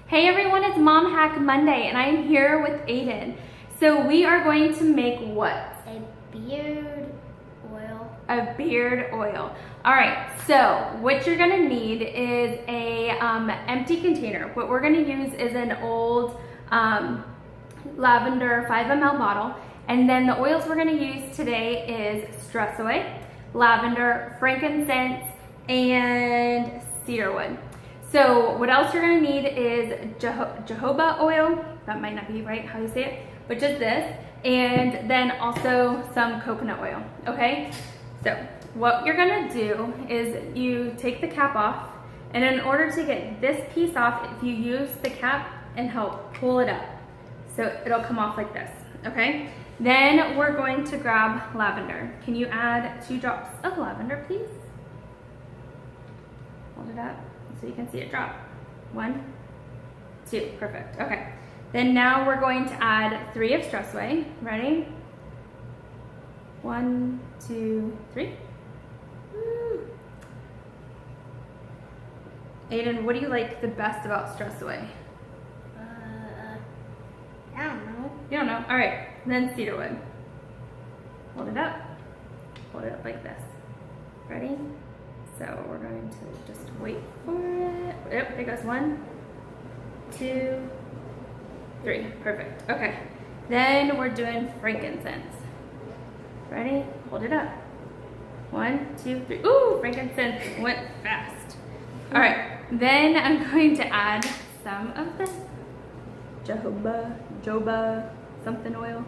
Hey everyone, it's Mom Hack Monday and I'm here with Aiden. So we are going to make what? A beard oil. A beard oil. All right, so what you're gonna need is a empty container. What we're gonna use is an old lavender 5 ml bottle. And then the oils we're gonna use today is stress away, lavender, frankincense, and cedarwood. So what else you're gonna need is jojoba oil. That might not be right how you say it, but just this. And then also some coconut oil, okay? So what you're gonna do is you take the cap off, and in order to get this piece off, if you use the cap and help pull it up, so it'll come off like this, okay? Then we're going to grab lavender. Can you add 2 drops of lavender, please? Hold it up so you can see it drop. 1, 2, perfect, okay. Then now we're going to add 3 of stress away. Ready? 1, 2, 3. Woo. Aiden, what do you like the best about stress away? I don't know. You don't know? All right, then cedarwood. Hold it up like this. Ready? So we're going to just wait for it. Yep, there goes 1, 2, 3, perfect, okay. Then we're doing frankincense. Ready? Hold it up. 1, 2, 3, ooh, frankincense went fast. All right, then I'm going to add some of this jojoba something oil.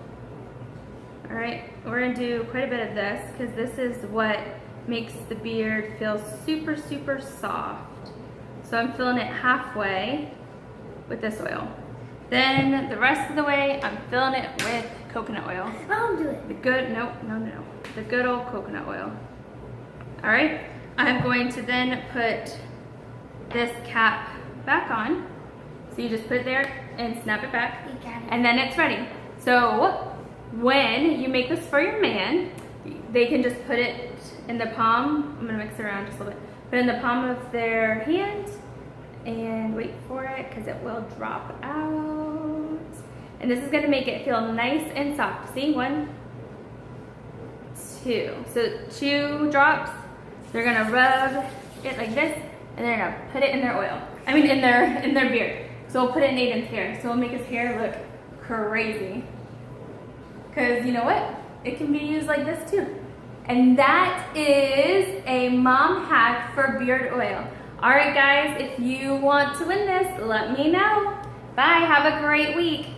All right, we're gonna do quite a bit of this because this is what makes the beard feel super, super soft. So I'm filling it halfway with this oil. Then the rest of the way, I'm filling it with coconut oil. I'll do it. The good, no. The good old coconut oil. All right, I'm going to then put this cap back on. So you just put it there and snap it back, and then it's ready. So when you make this for your man, they can just put it in the palm. I'm gonna mix it around just a little bit. Put it in the palm of their hand and wait for it because it will drop out. And this is gonna make it feel nice and soft. See, 1, 2. So 2 drops. They're gonna rub it like this, and they're gonna put it in their oil. I mean, in their beard. So we'll put it in Aiden's hair. So we'll make his hair look crazy. Cause you know what? It can be used like this too. And that is a mom hack for beard oil. All right, guys, if you want to win this, let me know. Bye, have a great week.